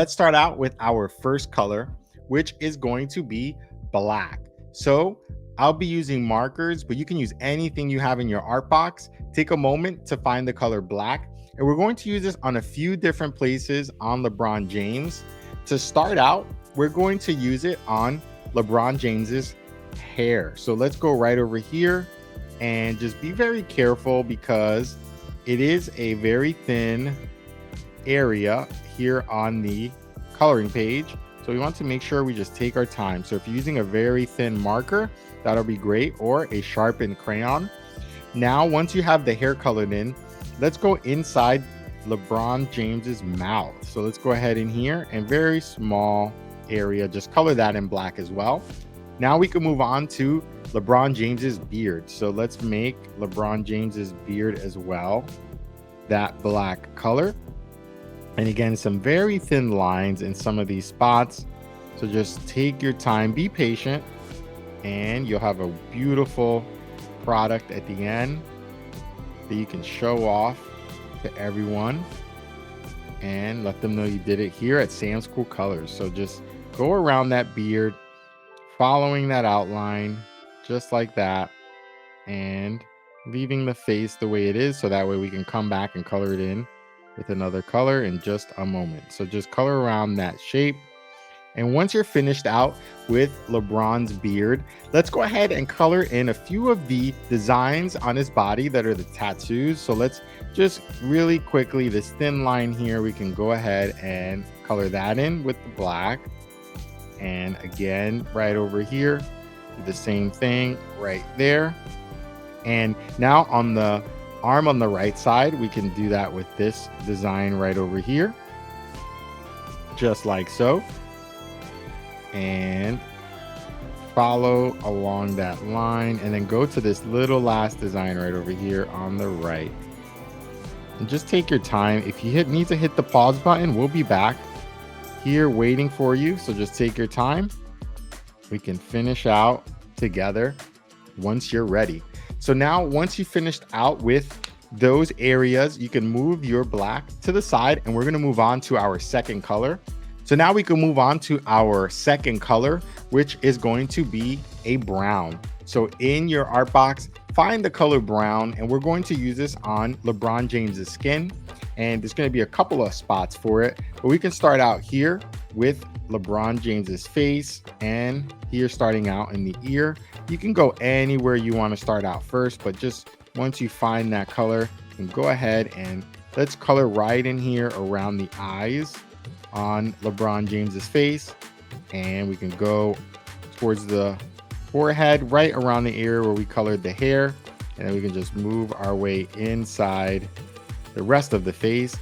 Let's start out with our first color, which is going to be black. So I'll be using markers, but you can use anything you have in your art box. Take a moment to find the color black. And we're going to use this on a few different places on LeBron James. To start out, we're going to use it on LeBron James's hair. So let's go right over here and just be very careful because it is a very thin area here on the coloring page. So we want to make sure we just take our time. So if you're using a very thin marker, that'll be great, or a sharpened crayon. Now, once you have the hair colored in, let's go inside LeBron James's mouth. So let's go ahead in here and very small area, just color that in black as well. Now we can move on to LeBron James's beard. So let's make LeBron James's beard as well that black color. And again, some very thin lines in some of these spots. So just take your time, be patient, and you'll have a beautiful product at the end that you can show off to everyone and let them know you did it here at Sam's Cool Colors. So just go around that beard, following that outline, just like that, and leaving the face the way it is, so that way we can come back and color it in with another color in just a moment. So just color around that shape. And once you're finished out with LeBron's beard, let's go ahead and color in a few of the designs on his body that are the tattoos. So let's just really quickly, this thin line here, we can go ahead and color that in with the black. And again, right over here, do the same thing right there. And now on the arm on the right side, we can do that with this design right over here, just like so. And follow along that line and then go to this little last design right over here on the right. And just take your time. If you need to hit the pause button, we'll be back here waiting for you. So just take your time. We can finish out together once you're ready. So now once you finished out with those areas, you can move your black to the side and we're going to move on to our second color. So now we can move on to our second color, which is going to be a brown. So in your art box, find the color brown, and we're going to use this on LeBron James's skin. And there's going to be a couple of spots for it, but we can start out here with LeBron James's face, and here starting out in the ear. You can go anywhere you want to start out first, but just once you find that color, you can go ahead and let's color right in here around the eyes on LeBron James's face, and we can go towards the forehead, right around the area where we colored the hair, and then we can just move our way inside the rest of the face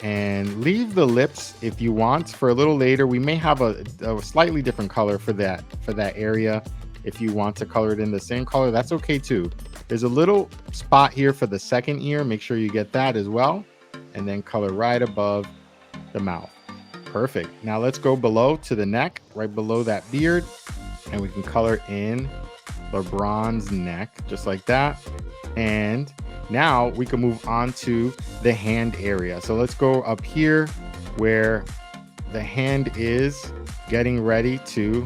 and leave the lips if you want for a little later. We may have a slightly different color for that area. If you want to color it in the same color, that's okay too. There's a little spot here for the second ear. Make sure you get that as well, and then color right above the mouth. Perfect. Now let's go below to the neck, right below that beard, and we can color in LeBron's neck just like that. And now we can move on to the hand area. So let's go up here where the hand is getting ready to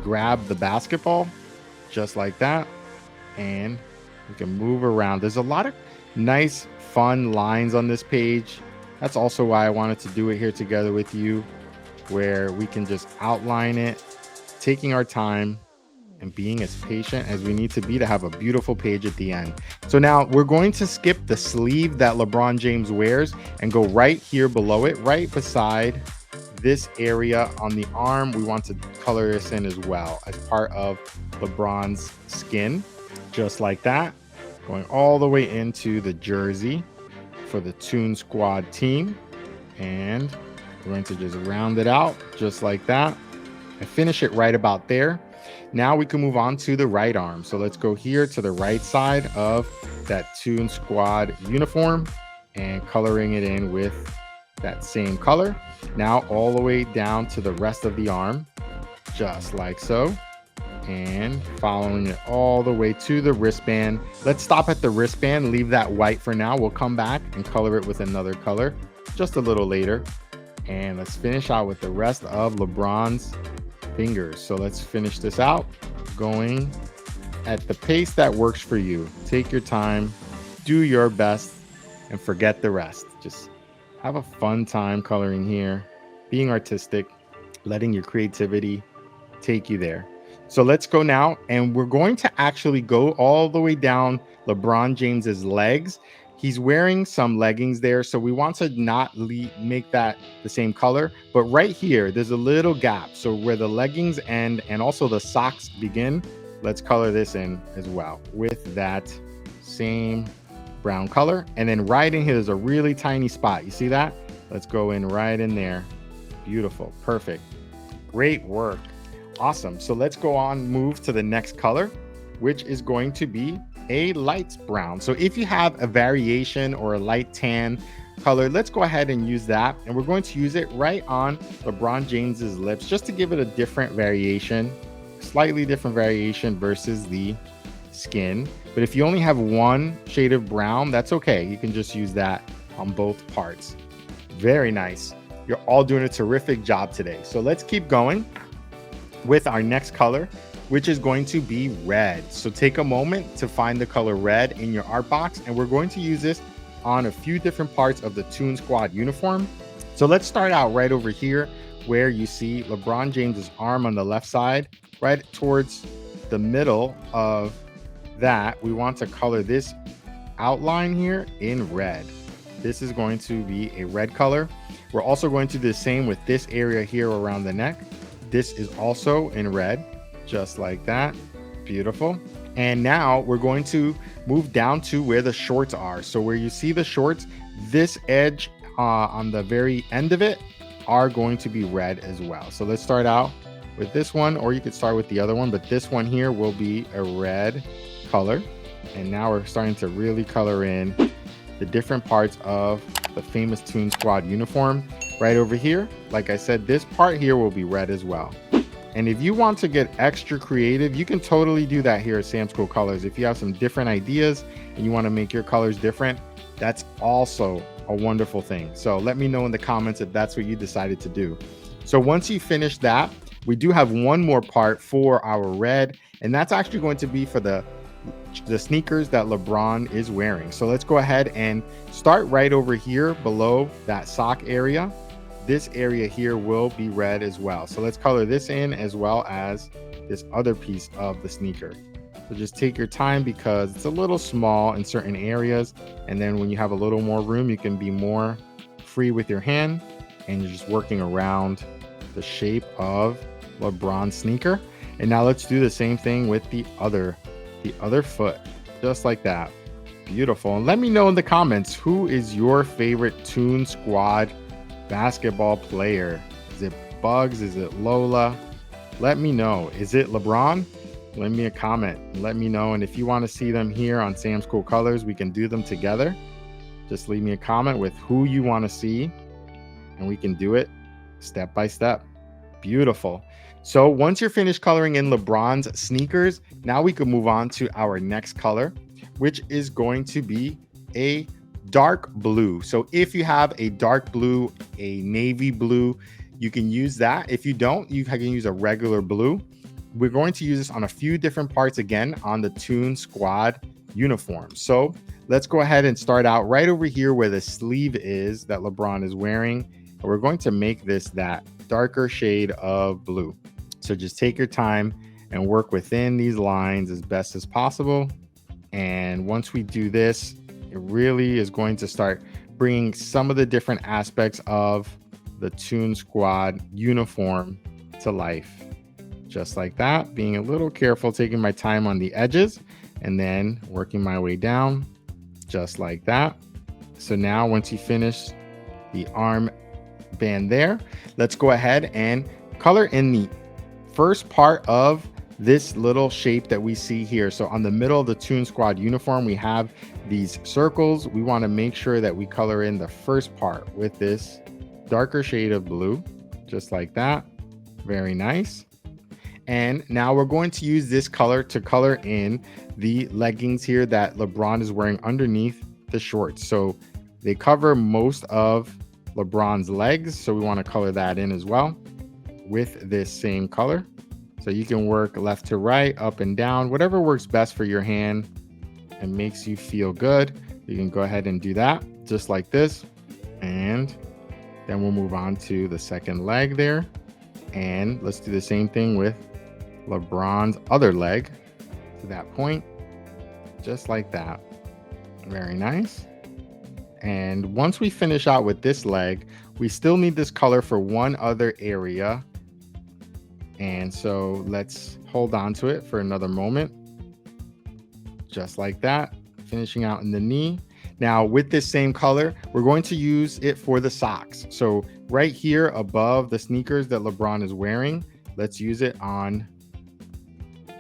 grab the basketball, just like that. And we can move around. There's a lot of nice, fun lines on this page. That's also why I wanted to do it here together with you, where we can just outline it, taking our time and being as patient as we need to be to have a beautiful page at the end. So now we're going to skip the sleeve that LeBron James wears and go right here below it, right beside this area on the arm. We want to color this in as well as part of LeBron's skin, just like that, going all the way into the jersey for the Toon Squad team. And we're going to just round it out just like that and finish it right about there. Now we can move on to the right arm. So let's go here to the right side of that Toon Squad uniform and coloring it in with that same color. Now all the way down to the rest of the arm, just like so. And following it all the way to the wristband. Let's stop at the wristband, leave that white for now. We'll come back and color it with another color just a little later. And let's finish out with the rest of LeBron's fingers. So let's finish this out, going at the pace that works for you. Take your time, do your best, and forget the rest. Just have a fun time coloring here, being artistic, letting your creativity take you there. So let's go now, and we're going to actually go all the way down LeBron James's legs. He's wearing some leggings there, so we want to not make that the same color. But right here, there's a little gap. So where the leggings end and also the socks begin, let's color this in as well with that same brown color. And then right in here, there's a really tiny spot. You see that? Let's go in right in there. Beautiful. Perfect. Great work. Awesome. So let's go on, move to the next color, which is going to be a light brown. So if you have a variation or a light tan color, let's go ahead and use that. And we're going to use it right on LeBron James's lips just to give it a different variation, slightly different variation versus the skin. But if you only have one shade of brown, that's okay. You can just use that on both parts. Very nice. You're all doing a terrific job today. So let's keep going with our next color, which is going to be red. So take a moment to find the color red in your art box, and we're going to use this on a few different parts of the Toon Squad uniform. So let's start out right over here where you see LeBron James's arm on the left side, right towards the middle of that. We want to color this outline here in red. This is going to be a red color. We're also going to do the same with this area here around the neck. This is also in red, just like that. Beautiful. And now we're going to move down to where the shorts are. So where you see the shorts, this edge on the very end of it are going to be red as well. So let's start out with this one, or you could start with the other one, but this one here will be a red color. And now we're starting to really color in the different parts of the famous Toon Squad uniform. Right over here, like I said, this part here will be red as well. And if you want to get extra creative, you can totally do that here at Sam's Cool Colors. If you have some different ideas and you want to make your colors different, that's also a wonderful thing. So let me know in the comments if that's what you decided to do. So once you finish that, we do have one more part for our red, and that's actually going to be for the sneakers that LeBron is wearing. So let's go ahead and start right over here below that sock area. This area here will be red as well. So let's color this in as well as this other piece of the sneaker. So just take your time because it's a little small in certain areas. And then when you have a little more room, you can be more free with your hand and you're just working around the shape of LeBron's sneaker. And now let's do the same thing with the other foot, just like that. Beautiful. And let me know in the comments, who is your favorite Toon Squad basketball player? Is it Bugs? Is it Lola? Let me know. Is it LeBron? Leave me a comment. Let me know. And if you want to see them here on Sam's Cool Colors, we can do them together. Just leave me a comment with who you want to see, and we can do it step by step. Beautiful. So once you're finished coloring in LeBron's sneakers, now we can move on to our next color, which is going to be a dark blue. So if you have a dark blue, a navy blue, you can use that. If you don't, you can use a regular blue. We're going to use this on a few different parts again on the Toon Squad uniform. So let's go ahead and start out right over here where the sleeve is that LeBron is wearing. And we're going to make this that darker shade of blue. So just take your time and work within these lines as best as possible. And once we do this, it really is going to start bringing some of the different aspects of the Toon Squad uniform to life. Just like that, being a little careful, taking my time on the edges and then working my way down just like that. So now once you finish the arm band there, let's go ahead and color in the first part of this little shape that we see here. So on the middle of the Toon Squad uniform, we have these circles. We want to make sure that we color in the first part with this darker shade of blue, just like that. Very nice. And now we're going to use this color to color in the leggings here that LeBron is wearing underneath the shorts. So they cover most of LeBron's legs. So we want to color that in as well with this same color. So you can work left to right, up and down, whatever works best for your hand and makes you feel good. You can go ahead and do that just like this. And then we'll move on to the second leg there. And let's do the same thing with LeBron's other leg to that point, just like that. Very nice. And once we finish out with this leg, we still need this color for one other area. And so let's hold on to it for another moment. Just like that, finishing out in the knee. Now with this same color, we're going to use it for the socks. So right here above the sneakers that LeBron is wearing, let's use it on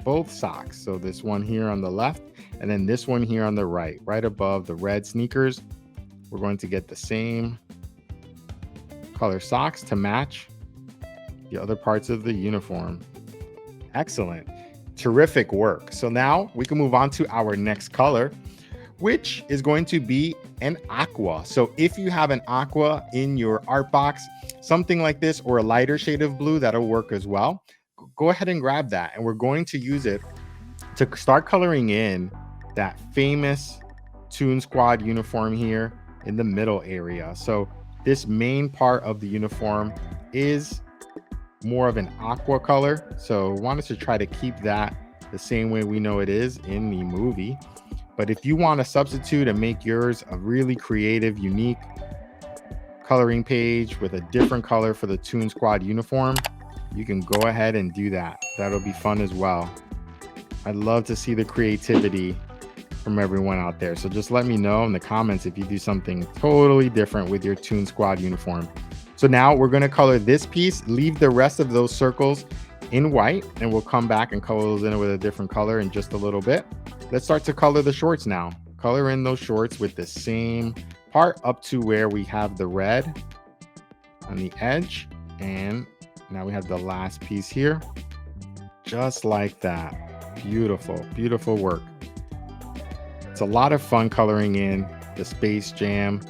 both socks. So this one here on the left, and then this one here on the right, right above the red sneakers. We're going to get the same color socks to match the other parts of the uniform. Excellent. Terrific work. So now we can move on to our next color, which is going to be an aqua. So if you have an aqua in your art box, something like this, or a lighter shade of blue, that'll work as well. Go ahead and grab that. And we're going to use it to start coloring in that famous Toon Squad uniform here in the middle area. So this main part of the uniform is more of an aqua color. So wanted to try to keep that the same way we know it is in the movie. But if you want to substitute and make yours a really creative, unique coloring page with a different color for the Toon Squad uniform, you can go ahead and do that. That'll be fun as well. I'd love to see the creativity from everyone out there. So just let me know in the comments if you do something totally different with your Toon Squad uniform. So now we're going to color this piece, leave the rest of those circles in white, and we'll come back and color those in with a different color in just a little bit. Let's start to color the shorts now. Color in those shorts with the same part up to where we have the red on the edge. And now we have the last piece here, just like that. Beautiful, beautiful work. It's a lot of fun coloring in the Space Jam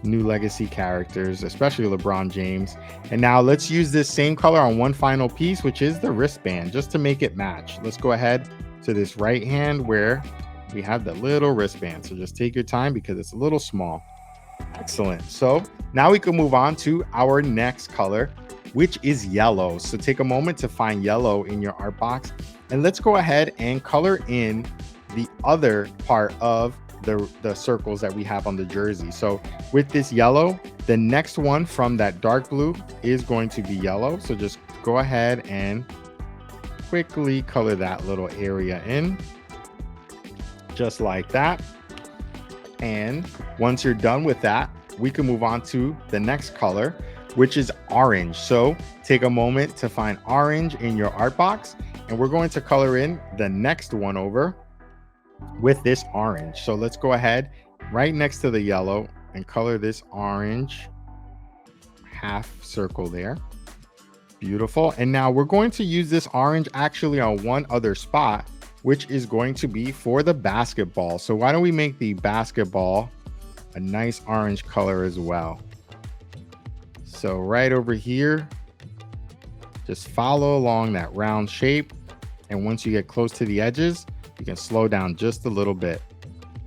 new legacy characters, especially LeBron James. And now let's use this same color on one final piece, which is the wristband, just to make it match. Let's go ahead to this right hand where we have the little wristband. So just take your time because it's a little small. Excellent. So now we can move on to our next color, which is yellow. So take a moment to find yellow in your art box, and let's go ahead and color in the other part of the circles that we have on the jersey. So with this yellow, the next one from that dark blue is going to be yellow. So just go ahead and quickly color that little area in, just like that. And once you're done with that, we can move on to the next color, which is orange. So take a moment to find orange in your art box, and we're going to color in the next one over with this orange. So let's go ahead right next to the yellow and color this orange half circle there. Beautiful. And now we're going to use this orange actually on one other spot, which is going to be for the basketball. So why don't we make the basketball a nice orange color as well? So right over here, just follow along that round shape. And once you get close to the edges, you can slow down just a little bit.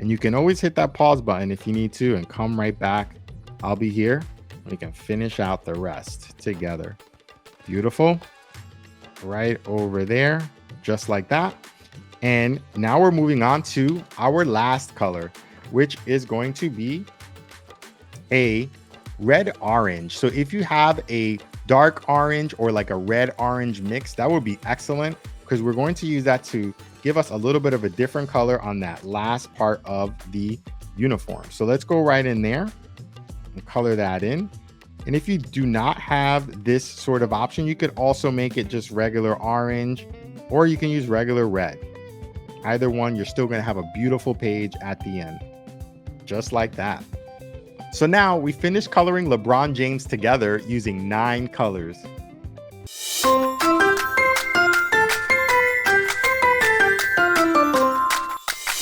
And you can always hit that pause button if you need to and come right back. I'll be here. We can finish out the rest together. Beautiful. Right over there, just like that. And now we're moving on to our last color, which is going to be a red orange. So if you have a dark orange or like a red orange mix, that would be excellent, because we're going to use that to give us a little bit of a different color on that last part of the uniform. So let's go right in there and color that in. And if you do not have this sort of option, you could also make it just regular orange, or you can use regular red. Either one, you're still going to have a beautiful page at the end, just like that. So now we finished coloring LeBron James together using 9 colors.